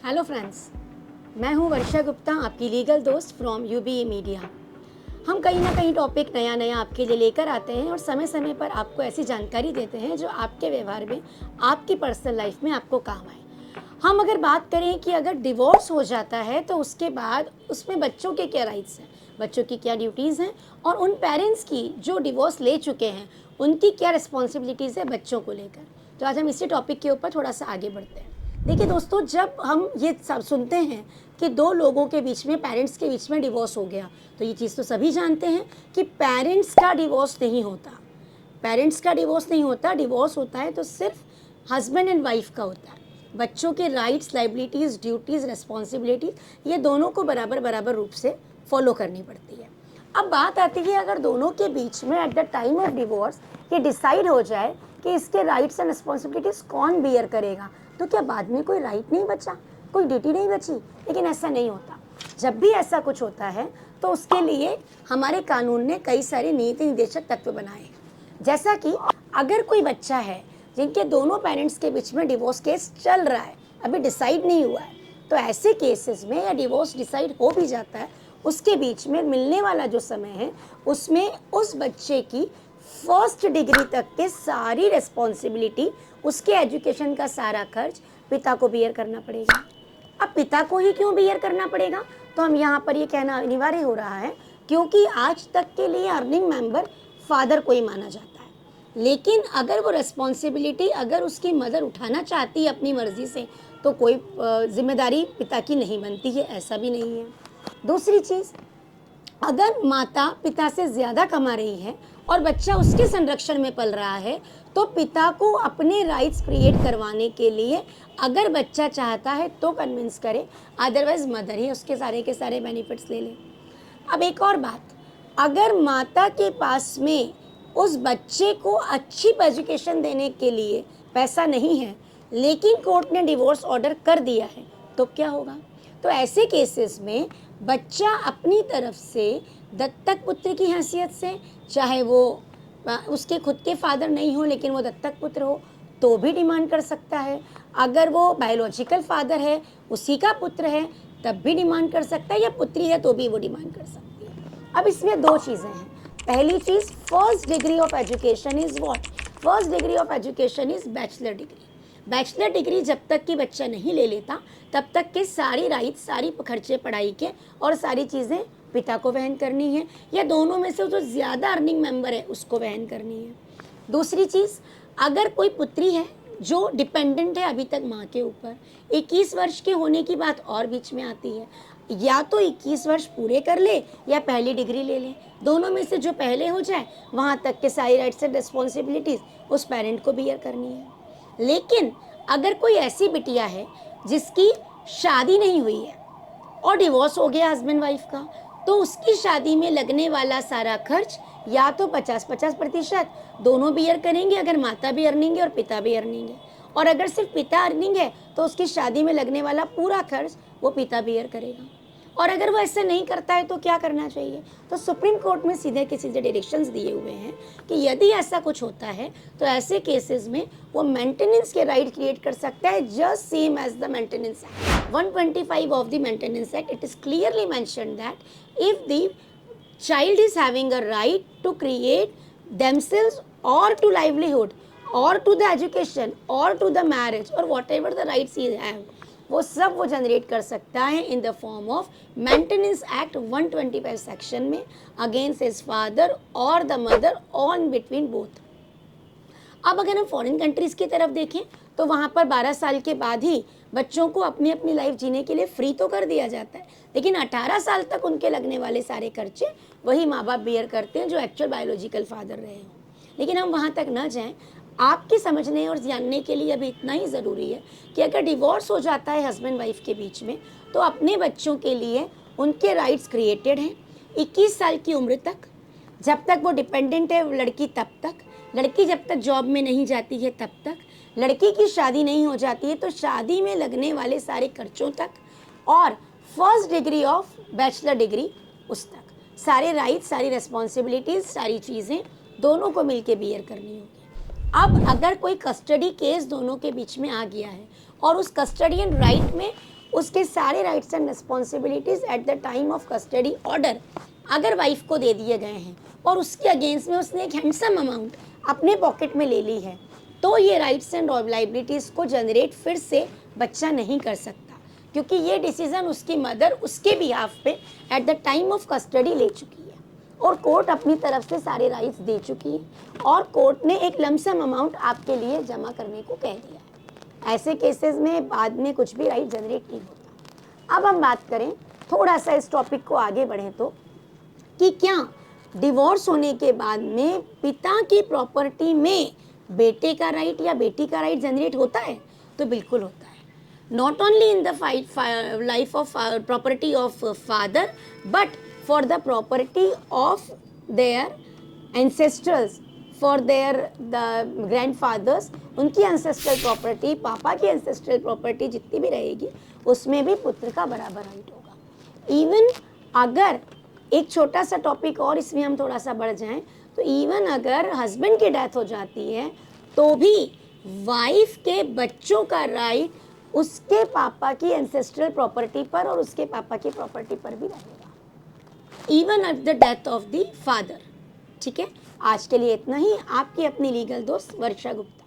Hello friends, मैं हूं वर्षा गुप्ता, आपकी लीगल दोस्त फ्रॉम यूबीए मीडिया। हम कहीं ना कहीं टॉपिक नया नया आपके लिए लेकर आते हैं और समय समय पर आपको ऐसी जानकारी देते हैं जो आपके व्यवहार में, आपकी पर्सनल लाइफ में आपको काम आए। हम अगर बात करें कि अगर डिवोर्स हो जाता है तो उसके बाद उसमें बच्चों के क्या राइट्स हैं, बच्चों की क्या ड्यूटीज़ हैं और उन पेरेंट्स की जो डिवोर्स ले चुके हैं उनकी क्या रिस्पॉन्सिबिलिटीज़ है बच्चों को लेकर। तो आज हम इसी टॉपिक के ऊपर थोड़ा सा आगे बढ़ते हैं। देखिए दोस्तों, जब हम ये सब सुनते हैं कि दो लोगों के बीच में, पेरेंट्स के बीच में डिवोर्स हो गया, तो ये चीज़ तो सभी जानते हैं कि पेरेंट्स का डिवोर्स नहीं होता। पेरेंट्स का डिवोर्स नहीं होता, डिवोर्स होता है तो सिर्फ हस्बैंड एंड वाइफ का होता है। बच्चों के राइट्स, लाइबिलिटीज़, ड्यूटीज़, रिस्पॉन्सिबिलिटीज़ ये दोनों को बराबर बराबर रूप से फॉलो करनी पड़ती है। अब बात आती है, अगर दोनों के बीच में at the time of divorce ये डिसाइड हो जाए कि इसके राइट्स एंड रिस्पॉन्सिबिलिटीज़ कौन बियर करेगा, तो क्या बाद में कोई राइट नहीं बचा, कोई ड्यूटी नहीं बची? लेकिन ऐसा नहीं होता। जब भी ऐसा कुछ होता है तो उसके लिए हमारे कानून ने कई सारे नीति निर्देशक तत्व बनाए। जैसा कि अगर कोई बच्चा है जिनके दोनों पेरेंट्स के बीच में डिवोर्स केस चल रहा है, अभी डिसाइड नहीं हुआ है, तो ऐसे केसेस में या डिवोर्स डिसाइड हो भी जाता है, उसके बीच में मिलने वाला जो समय है उसमें उस बच्चे की फर्स्ट डिग्री तक के सारी रिस्पॉन्सिबिलिटी, उसके एजुकेशन का सारा खर्च पिता को बियर करना पड़ेगा। अब पिता को ही क्यों बियर करना पड़ेगा, तो हम यहाँ पर ये कहना अनिवार्य हो रहा है क्योंकि आज तक के लिए अर्निंग मेंबर फादर को ही माना जाता है। लेकिन अगर वो रिस्पॉन्सिबिलिटी अगर उसकी मदर उठाना चाहती है अपनी मर्जी से, तो कोई जिम्मेदारी पिता की नहीं बनती है, ऐसा भी नहीं है। दूसरी चीज़, अगर माता पिता से ज़्यादा कमा रही है और बच्चा उसके संरक्षण में पल रहा है, तो पिता को अपने राइट्स क्रिएट करवाने के लिए अगर बच्चा चाहता है तो कन्विंस करे, अदरवाइज मदर ही उसके सारे के सारे बेनिफिट्स ले ले। अब एक और बात, अगर माता के पास में उस बच्चे को अच्छी एजुकेशन देने के लिए पैसा नहीं है, लेकिन कोर्ट ने डिवोर्स ऑर्डर कर दिया है, तो क्या होगा? तो ऐसे केसेस में बच्चा अपनी तरफ से दत्तक पुत्र की हैसियत से, चाहे वो उसके खुद के फादर नहीं हो लेकिन वो दत्तक पुत्र हो, तो भी डिमांड कर सकता है। अगर वो बायोलॉजिकल फादर है, उसी का पुत्र है, तब भी डिमांड कर सकता है, या पुत्री है तो भी वो डिमांड कर सकती है। अब इसमें दो चीज़ें हैं। पहली चीज़, first degree of education is what? First degree of education is bachelor degree. Bachelor degree जब तक कि बच्चा नहीं ले लेता तब तक के सारी राइट्स, सारी खर्चे पढ़ाई के और सारी चीज़ें पिता को वहन करनी है, या दोनों में से जो ज़्यादा अर्निंग मेंबर है उसको वहन करनी है। दूसरी चीज़, अगर कोई पुत्री है जो डिपेंडेंट है अभी तक माँ के ऊपर, 21 वर्ष के होने की बात और बीच में आती है, या तो 21 वर्ष पूरे कर ले या पहली डिग्री ले ले, दोनों में से जो पहले हो जाए वहाँ तक के सारी राइट्स एंड रिस्पॉन्सिबिलिटीज़ उस पेरेंट को बियर करनी है। लेकिन अगर कोई ऐसी बिटिया है जिसकी शादी नहीं हुई है और डिवोर्स हो गया हस्बैंड वाइफ का, तो उसकी शादी में लगने वाला सारा खर्च या तो 50-50% दोनों बियर करेंगे, अगर माता भी अर्निंग है और पिता भी अर्निंग है, और अगर सिर्फ पिता अर्निंग है तो उसकी शादी में लगने वाला पूरा खर्च वो पिता बियर करेगा। और अगर वो ऐसा नहीं करता है तो क्या करना चाहिए? तो सुप्रीम कोर्ट में सीधे के सीधे डायरेक्शंस दिए हुए हैं कि यदि ऐसा कुछ होता है तो ऐसे केसेस में वो मेंटेनेंस के राइट क्रिएट कर सकता है, just same as the maintenance act 125 of the maintenance act. It is clearly mentioned that if the child is having a right to create themselves or to livelihood or to the education or to the marriage or whatever the rights he have, वो सब वो generate कर सकता है in the form of maintenance act 125 section में against his father और the mother on between both. अब अगर हम फॉरेन कंट्रीज़ की तरफ देखें तो वहाँ पर 12 साल के बाद ही बच्चों को अपनी अपनी लाइफ जीने के लिए फ्री तो कर दिया जाता है, लेकिन 18 साल तक उनके लगने वाले सारे खर्चे वही माँ बाप बियर करते हैं जो एक्चुअल बायोलॉजिकल फादर रहे हों। लेकिन हम वहाँ तक ना जाएं। आपके समझने और जानने के लिए अभी इतना ही ज़रूरी है कि अगर डिवोर्स हो जाता है हस्बैंड वाइफ के बीच में, तो अपने बच्चों के लिए उनके राइट्स क्रिएटेड हैं 21 साल की उम्र तक। जब तक वो डिपेंडेंट है लड़की तब तक, लड़की जब तक जॉब में नहीं जाती है तब तक, लड़की की शादी नहीं हो जाती है तो शादी में लगने वाले सारे खर्चों तक, और first degree of bachelor degree उस तक सारे राइट्स, सारी रिस्पॉन्सिबिलिटीज़, सारी चीज़ें दोनों को मिलके बियर करनी होगी। अब अगर कोई कस्टडी केस दोनों के बीच में आ गया है और उस कस्टडियन राइट में उसके सारे rights and responsibilities at the time of custody order अगर वाइफ को दे दिए गए हैं और उसके अगेंस्ट में उसने एक हैंडसम अमाउंट अपने पॉकेट में ले ली है, तो ये राइट्स एंड लायबिलिटीज़ को जनरेट फिर से बच्चा नहीं कर सकता, क्योंकि ये डिसीजन उसकी मदर उसके बिहाफ पे at the time of custody ले चुकी है और कोर्ट अपनी तरफ से सारे राइट्स दे चुकी है और कोर्ट ने एक लमसम अमाउंट आपके लिए जमा करने को कह दिया है। ऐसे केसेस में बाद में कुछ भी राइट जनरेट नहीं होता। अब हम बात करें थोड़ा सा इस टॉपिक को आगे बढ़ें तो, कि क्या डिवोर्स होने के बाद में पिता की प्रॉपर्टी में बेटे का राइट या बेटी का राइट जनरेट होता है? तो बिल्कुल होता है। Not only in the life of property of father but for the property of their ancestrals, for their the grandfathers, उनकी एंसेस्ट्रल प्रॉपर्टी, पापा की एंसेस्ट्रल प्रॉपर्टी जितनी भी रहेगी उसमें भी पुत्र का बराबर राइट होगा। इवन अगर एक छोटा सा टॉपिक और इसमें हम थोड़ा सा बढ़ जाएं तो इवन अगर हस्बैंड की डेथ हो जाती है तो भी वाइफ के बच्चों का राइट उसके पापा की एंसेस्ट्रल प्रॉपर्टी पर और उसके पापा की प्रॉपर्टी पर भी रहेगा, even at the death of the father. ठीक है, आज के लिए इतना ही। आपकी अपनी लीगल दोस्त वर्षा गुप्ता।